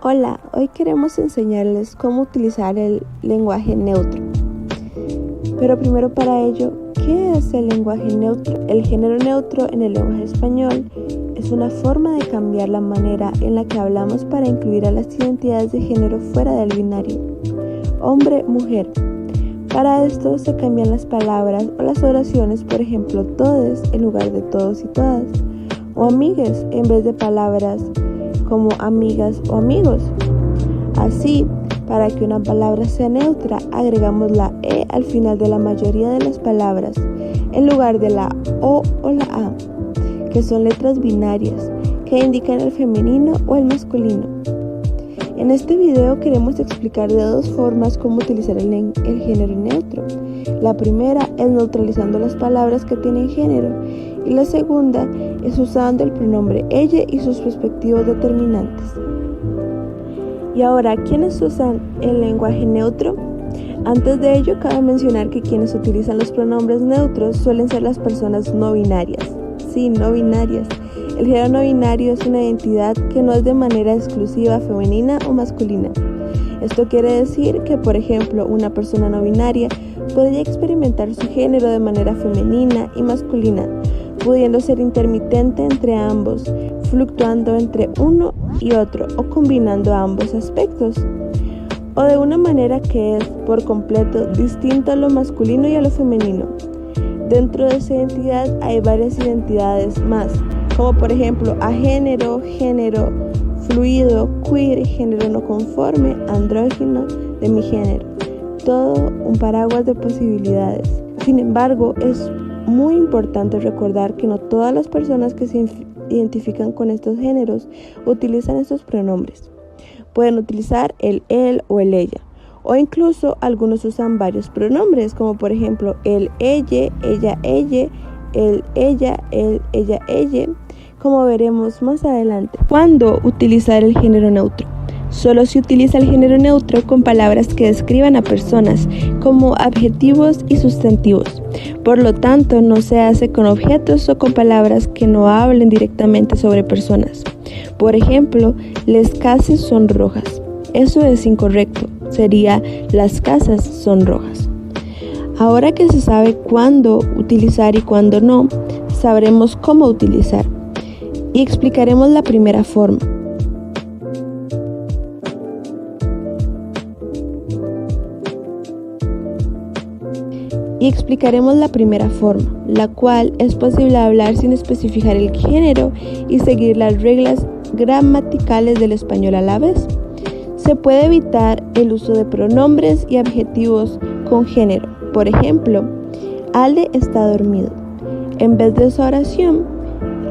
Hola, hoy queremos enseñarles cómo utilizar el lenguaje neutro. Pero primero para ello, ¿qué es el lenguaje neutro? El género neutro en el lenguaje español es una forma de cambiar la manera en la que hablamos para incluir a las identidades de género fuera del binario, hombre, mujer. Para esto se cambian las palabras o las oraciones, por ejemplo, todes en lugar de todos y todas, o amigues en vez de palabras como amigas o amigos. Así, para que una palabra sea neutra, agregamos la E al final de la mayoría de las palabras, en lugar de la O la A, que son letras binarias, que indican el femenino o el masculino. En este video queremos explicar de dos formas cómo utilizar el género neutro. La primera es neutralizando las palabras que tienen género, y la segunda es usando el pronombre ella y sus respectivos determinantes. Y ahora, ¿quiénes usan el lenguaje neutro? Antes de ello, cabe mencionar que quienes utilizan los pronombres neutros suelen ser las personas no binarias. Sí, no binarias. El género no binario es una identidad que no es de manera exclusiva femenina o masculina. Esto quiere decir que, por ejemplo, una persona no binaria podría experimentar su género de manera femenina y masculina, pudiendo ser intermitente entre ambos, fluctuando entre uno y otro o combinando ambos aspectos, o de una manera que es por completo distinta a lo masculino y a lo femenino. Dentro de esa identidad hay varias identidades más, como por ejemplo agénero, género, fluido, queer, género no conforme, andrógino, demigénero. Todo un paraguas de posibilidades. Sin embargo, es muy importante recordar que no todas las personas que se identifican con estos géneros utilizan estos pronombres. Pueden utilizar el él o el ella, o incluso algunos usan varios pronombres, como por ejemplo el ella, el ella, ella, como veremos más adelante. ¿Cuándo utilizar el género neutro? Solo se utiliza el género neutro con palabras que describan a personas, como adjetivos y sustantivos. Por lo tanto, no se hace con objetos o con palabras que no hablen directamente sobre personas. Por ejemplo, les cases son rojas. Eso es incorrecto. Sería las casas son rojas. Ahora que se sabe cuándo utilizar y cuándo no, sabremos cómo utilizar. Y explicaremos la primera forma. La cual es posible hablar sin especificar el género y seguir las reglas gramaticales del español a la vez. Se puede evitar el uso de pronombres y adjetivos con género. Por ejemplo, Ale está dormido. En vez de esa oración,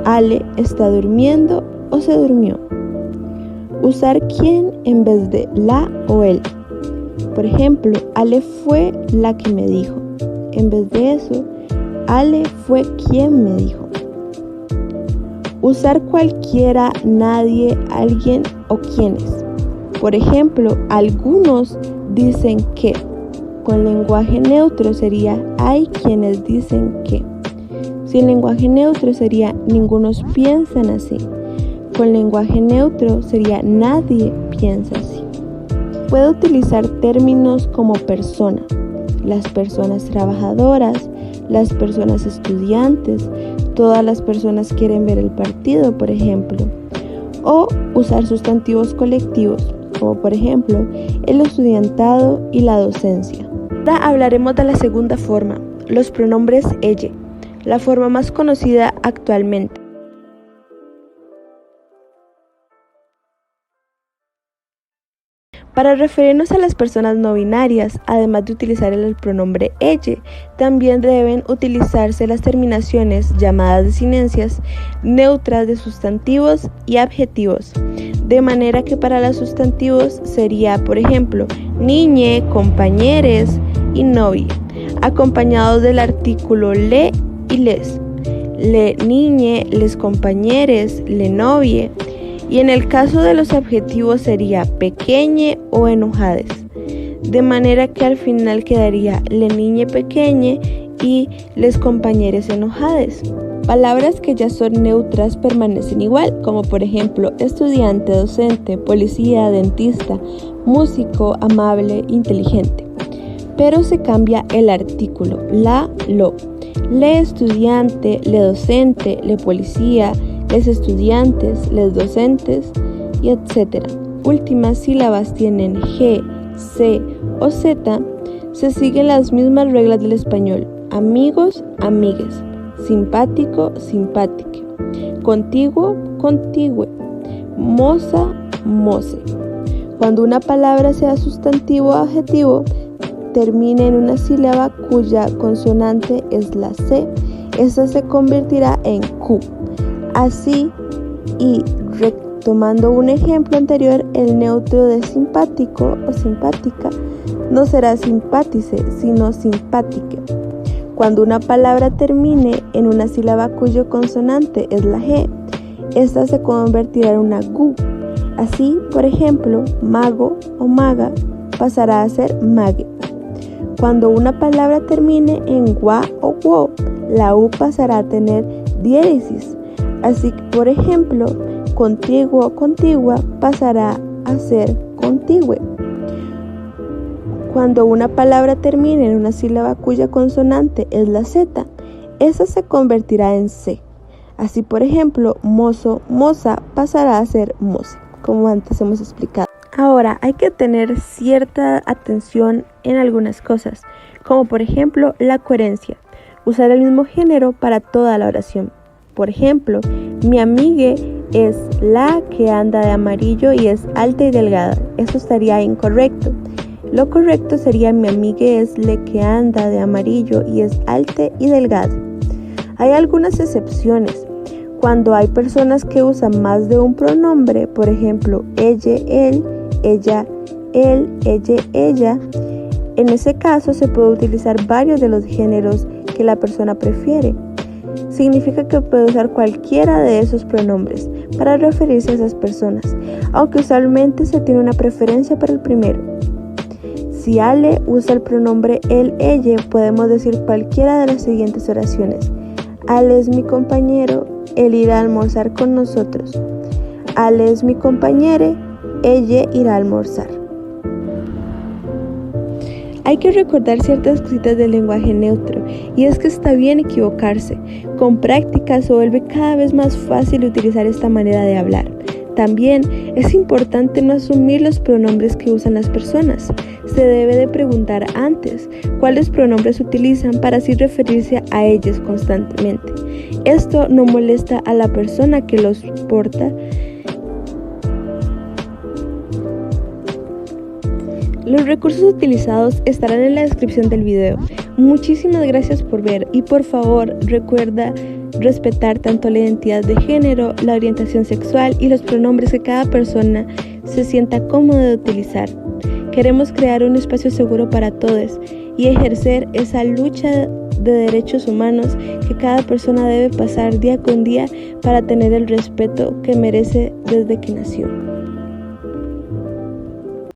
Ale está durmiendo o se durmió. Usar quién en vez de la o el. Por ejemplo, Ale fue la que me dijo. En vez de eso, Ale fue quien me dijo. Usar cualquiera, nadie, alguien o quienes. Por ejemplo, algunos dicen que. Con lenguaje neutro sería hay quienes dicen que. Sin lenguaje neutro sería ningunos piensan así. Con lenguaje neutro sería nadie piensa así. Puede utilizar términos como persona, las personas trabajadoras, las personas estudiantes, todas las personas quieren ver el partido, por ejemplo. O usar sustantivos colectivos, como por ejemplo el estudiantado y la docencia. Ahora hablaremos de la segunda forma, los pronombres ella, la forma más conocida actualmente. Para referirnos a las personas no binarias, además de utilizar el pronombre ella, también deben utilizarse las terminaciones llamadas desinencias neutras de sustantivos y adjetivos, de manera que para los sustantivos sería, por ejemplo, niñe, compañeres y novie, acompañados del artículo le y les, le niñe, les compañeres, le novie. Y en el caso de los adjetivos sería pequeñe o enojades, de manera que al final quedaría le niñe pequeñe y les compañeres enojades. Palabras que ya son neutras permanecen igual, como por ejemplo estudiante, docente, policía, dentista, músico, amable, inteligente. Pero se cambia el artículo, la, lo. Le estudiante, le docente, le policía, les estudiantes, les docentes, y etc. Últimas sílabas tienen G, C o Z. Se siguen las mismas reglas del español. Amigos, amigues. Simpático, simpátique. Contiguo, contigüe. Moza, moce. Cuando una palabra sea sustantivo o adjetivo, termine en una sílaba cuya consonante es la C, esta se convertirá en Q. Así, y retomando un ejemplo anterior, el neutro de simpático o simpática no será simpátice, sino simpátique. Cuando una palabra termine en una sílaba cuyo consonante es la G, esta se convertirá en una GU. Así, por ejemplo, mago o maga pasará a ser mague. Cuando una palabra termine en gua o guo, la U pasará a tener diéresis. Así que, por ejemplo, contiguo o contigua pasará a ser contigüe. Cuando una palabra termine en una sílaba cuya consonante es la Z, esa se convertirá en C. Así, por ejemplo, mozo, moza pasará a ser moce, como antes hemos explicado. Ahora, hay que tener cierta atención en algunas cosas, como por ejemplo la coherencia. Usar el mismo género para toda la oración. Por ejemplo, mi amigue es la que anda de amarillo y es alta y delgada. Eso estaría incorrecto. Lo correcto sería mi amigue es le que anda de amarillo y es alta y delgada. Hay algunas excepciones. Cuando hay personas que usan más de un pronombre, por ejemplo, ella, él, ella, él, ella, en ese caso se puede utilizar varios de los géneros que la persona prefiere. Significa que puede usar cualquiera de esos pronombres para referirse a esas personas, aunque usualmente se tiene una preferencia para el primero. Si Ale usa el pronombre él, ella, podemos decir cualquiera de las siguientes oraciones. Ale es mi compañero, él irá a almorzar con nosotros. Ale es mi compañere, ella irá a almorzar. Hay que recordar ciertas cositas del lenguaje neutro, y es que está bien equivocarse. Con práctica se vuelve cada vez más fácil utilizar esta manera de hablar. También es importante no asumir los pronombres que usan las personas. Se debe de preguntar antes cuáles pronombres utilizan para así referirse a ellos constantemente. Esto no molesta a la persona que los porta. Los recursos utilizados estarán en la descripción del video. Muchísimas gracias por ver y por favor recuerda respetar tanto la identidad de género, la orientación sexual y los pronombres que cada persona se sienta cómoda de utilizar. Queremos crear un espacio seguro para todos y ejercer esa lucha de derechos humanos que cada persona debe pasar día con día para tener el respeto que merece desde que nació.